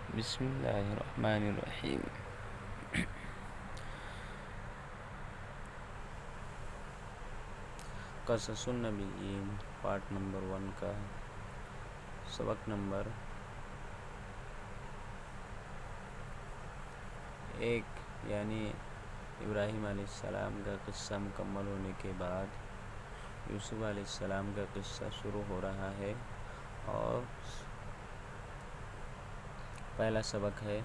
بسم اللہ الرحمن الرحیم۔ قصص النبیین پارٹ نمبر 1 کا سبق نمبر 1، یعنی ابراہیم علیہ السلام کا قصہ مکمل ہونے کے بعد یوسف علیہ السلام کا قصہ شروع ہو رہا ہے، اور پہلا سبق ہے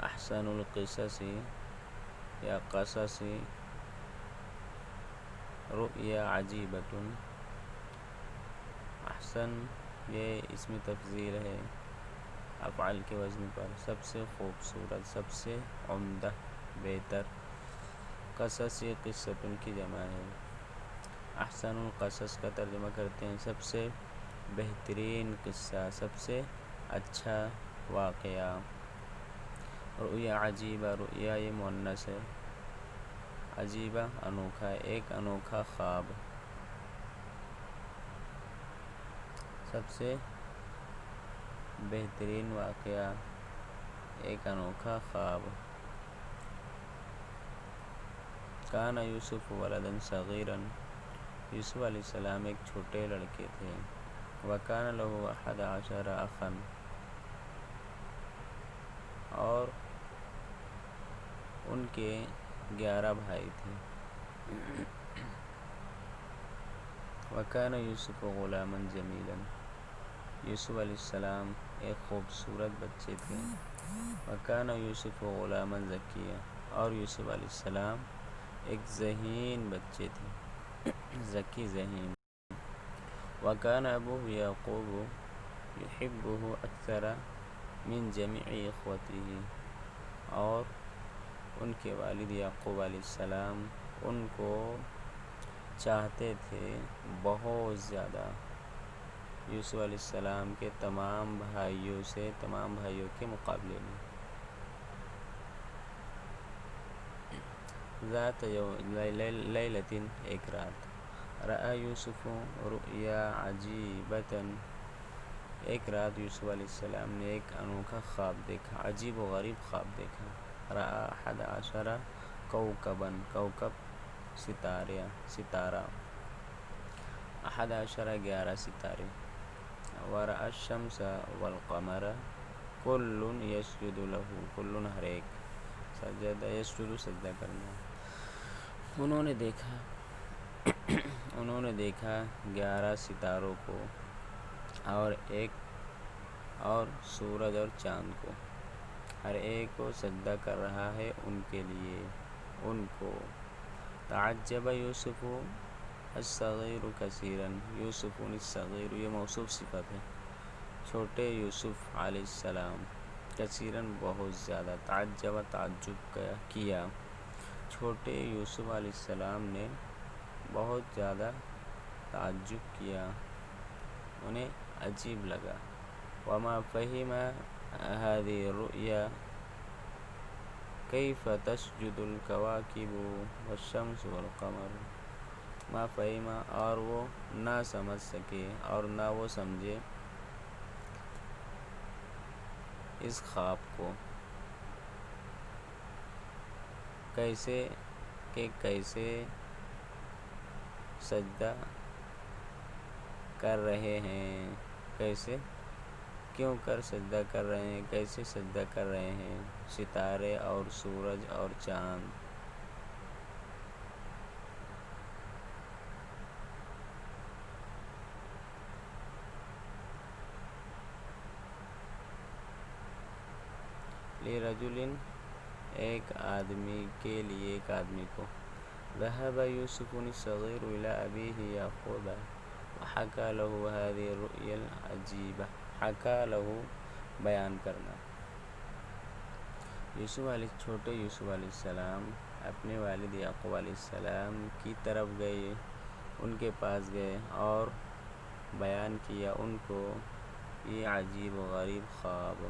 احسن القصص یا قصص رؤیا عجیبۃ۔ احسن یہ اسم تفضیل ہے افعال کے وزن پر، سب سے خوبصورت، سب سے عمدہ، بہتر۔ قصص یہ قصتن کی جمع ہے۔ احسن القصص کا ترجمہ کرتے ہیں سب سے بہترین قصہ، سب سے اچھا واقعہ۔ رؤیا عجیبہ، رؤیا یہ مؤنث ہے، عجیبہ انوکھا، ایک انوکھا خواب، سب سے بہترین واقعہ، ایک انوکھا خواب۔ کان یوسف ولدا صغیرا، یوسف علیہ السلام ایک چھوٹے لڑکے تھے۔ وکان لہ 11 اخا، اور ان کے 11 بھائی تھے۔ وکان یوسف غلاما جمیلا، یوسف علیہ السلام ایک خوبصورت بچے تھے۔ وکان یوسف غلاما زکیا، اور یوسف علیہ السلام ایک ذہین بچے تھے، ذکی، ذہین۔ وکان ابوہ یعقوب یحبہ اکثر من جمیع اخوتہ، اور ان کے والد یعقوب علیہ السلام ان کو چاہتے تھے بہت زیادہ، یوسف علیہ السلام کے تمام بھائیوں سے، تمام بھائیوں کے مقابلے میں۔ ذات لیلۃ، ایک رات، رأى یوسف رؤیا عجیبۃ، ایک رات یوسف علیہ السلام نے ایک انوکھا خواب دیکھا، عجیب و غریب خواب دیکھا۔ رأى 11 کوكبا، کوكب ستارہ، 11 ستارے۔ ورأى الشمس والقمر كل يسجد له، كل ہر ایک، سجدہ یسجد سجدہ کرنا۔ انہوں نے دیکھا 11 ستاروں کو، اور سورج اور چاند کو، ہر ایک کو سجدہ کر رہا ہے ان کے لیے، ان کو۔ تعجب یوسف الصغیر کثیرا، یوسف الصغیر یہ موصوف صفت ہے، چھوٹے یوسف علیہ السلام، کثیراً بہت زیادہ، تعجب تعجب کیا، چھوٹے یوسف علیہ السلام نے بہت زیادہ تعجب کیا، انہیں عجیب لگا۔ وما فہم هذه الرؤیا کیف تسجد الکواکب والشمس والقمر، ما فہم، اور وہ نہ سمجھ سکے، اور نہ وہ سمجھے اس خواب کو، کیسے سجدہ کر رہے ہیں، کیوں کر سجدہ کر رہے ہیں، کیسے سجدہ کر رہے ہیں ستارے اور سورج اور چاند۔ لرجل، ایک آدمی کے لیے، ایک آدمی کو۔ ذهب یوسف الصغیر الی ابیہ یعقوب وحکی له هذه الرؤیا العجیبہ، حکی له بیان کرنا۔ چھوٹے یوسف علیہ السلام اپنے والد یعقوب علیہ السلام کی طرف گئے، ان کے پاس گئے اور بیان کیا ان کو یہ عجیب و غریب خواب۔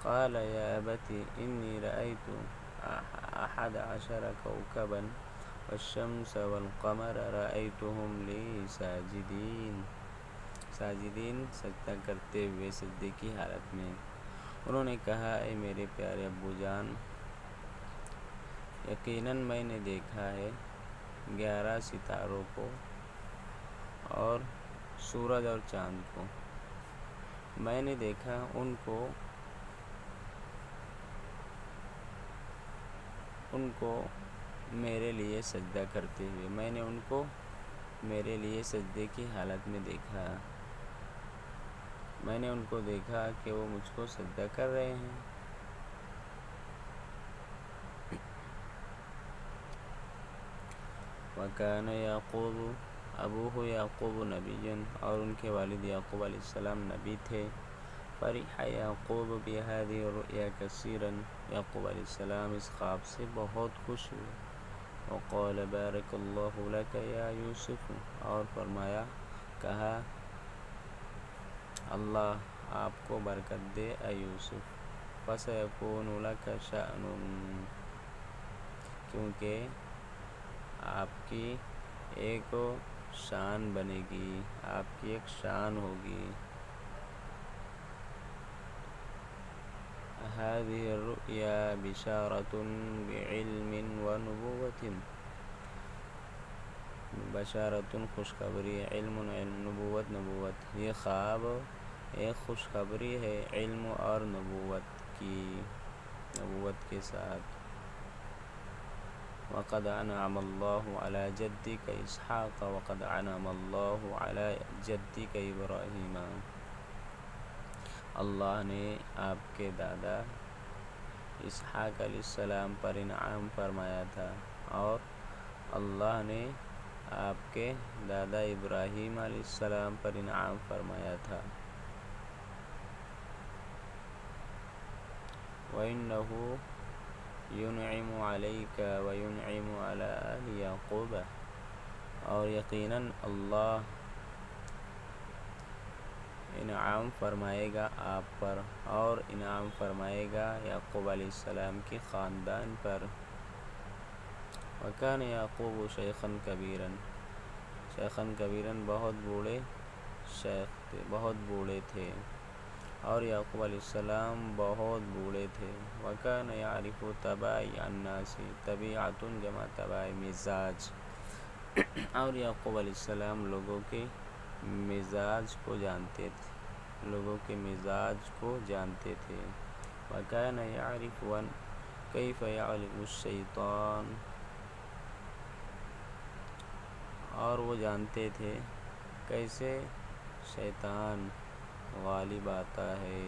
قال یا ابت انی رأیت 11 کوكبا والشمس والقمر رأيتهم لی ساجدین سجدہ کرتے ہوئے سجدے کی حالت میں۔ انہوں نے کہا اے میرے پیارے ابو جان، یقیناً میں نے دیکھا ہے 11 ستاروں کو اور سورج اور چاند کو۔ میں نے دیکھا ان کو میرے لیے سجدہ کرتے ہوئے، میں نے ان کو میرے لیے سجدے کی حالت میں دیکھا، میں نے ان کو دیکھا کہ وہ مجھ کو سجدہ کر رہے ہیں۔ وَكَانَ يَعْقُوبُ ابوہ یعقوب نبی، اور ان کے والد یعقوب علیہ السلام نبی تھے۔ فرح یعقوب بِهَذِهِ الرُّؤْيَا كَثِيرًا، یعقوب علیہ السلام اس خواب سے بہت خوش ہوئے۔ وقال بارک اللہ لک یا یوسف، اور کہا اللہ آپ کو برکت دے اے یوسف۔ فَسَيَكُونُ لَكَ شَأْنٌ، کیونکہ آپ کی ایک شان بنے گی، آپ کی ایک شان ہوگی۔ هذه الرؤيا بشارة بعلم ونبوة، بشارة خوشخبری، علم نبوت، یہ خواب ایک خوشخبری ہے علم اور نبوت کے ساتھ۔ وقد انعم اللہ علی جدک اسحاق وقد انعم اللہ علی جدک ابراہیم، اللہ نے آپ کے دادا اسحاق علیہ السلام پر انعام فرمایا تھا، اور اللہ نے آپ کے دادا ابراہیم علیہ السلام پر انعام فرمایا تھا۔ وَإِنَّهُ يُنْعِمُ عَلَيْكَ وَيُنْعِمُ عَلَىٰ آلِ یعقوب، اور یقیناً اللہ انعام فرمائے گا آپ پر، اور انعام فرمائے گا یعقوب علیہ السلام کے خاندان پر۔ وَكَانَ یعقوب شیخاً کبیراً، بہت بوڑھے تھے، اور یعقوب علیہ السلام بہت بوڑھے تھے۔ وَكَانَ يَعْرِفُ طَبَائِعَ النَّاسِ، طبیعۃ جمع طبع مزاج، اور یعقوب علیہ السلام لوگوں کے مزاج کو جانتے تھے۔ وَكَانَ يَعْرِفُ كَيْفَ يَغْلِبُ الشَّيْطَانُ، اور وہ جانتے تھے کیسے شیطان غالب آتا ہے۔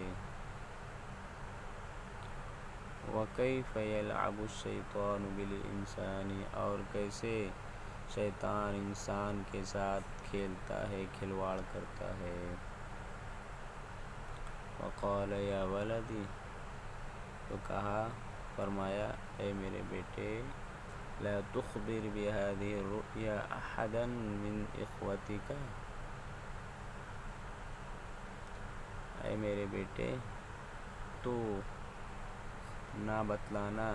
وَكَيْفَ يَلْعَبُ الشَّيْطَانُ بِالْإِنسَانِ، اور کیسے شیطان انسان کے ساتھ کھیلتا ہے، کھلواڑ کرتا ہے۔ وَقَالَ يَا وَلَدِي، تو فرمایا اے میرے بیٹے، لَا تُخْبِرْ بِهَذِهِ الرُّؤْيَا أَحَدًا مِّنْ إِخْوَتِكَ، اے میرے بیٹے تو نہ بتلانا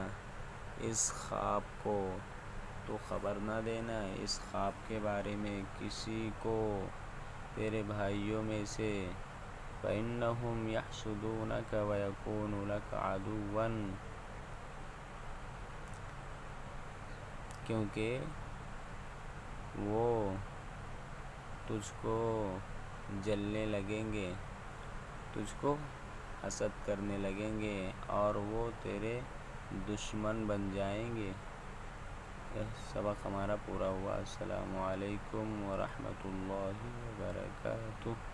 اس خواب کو، تو خبر نہ دینا اس خواب کے بارے میں کسی کو تیرے بھائیوں میں سے۔ فَإِنَّهُمْ يَحْسُدُونَكَ وَيَكُونُ لَكَ عَدُوًّا، کیونکہ وہ تجھ کو جلنے لگیں گے، تجھ کو حسد کرنے لگیں گے، اور وہ تیرے دشمن بن جائیں گے۔ یہ سبق ہمارا پورا ہوا۔ السلام علیکم ورحمۃ اللہ وبرکاتہ۔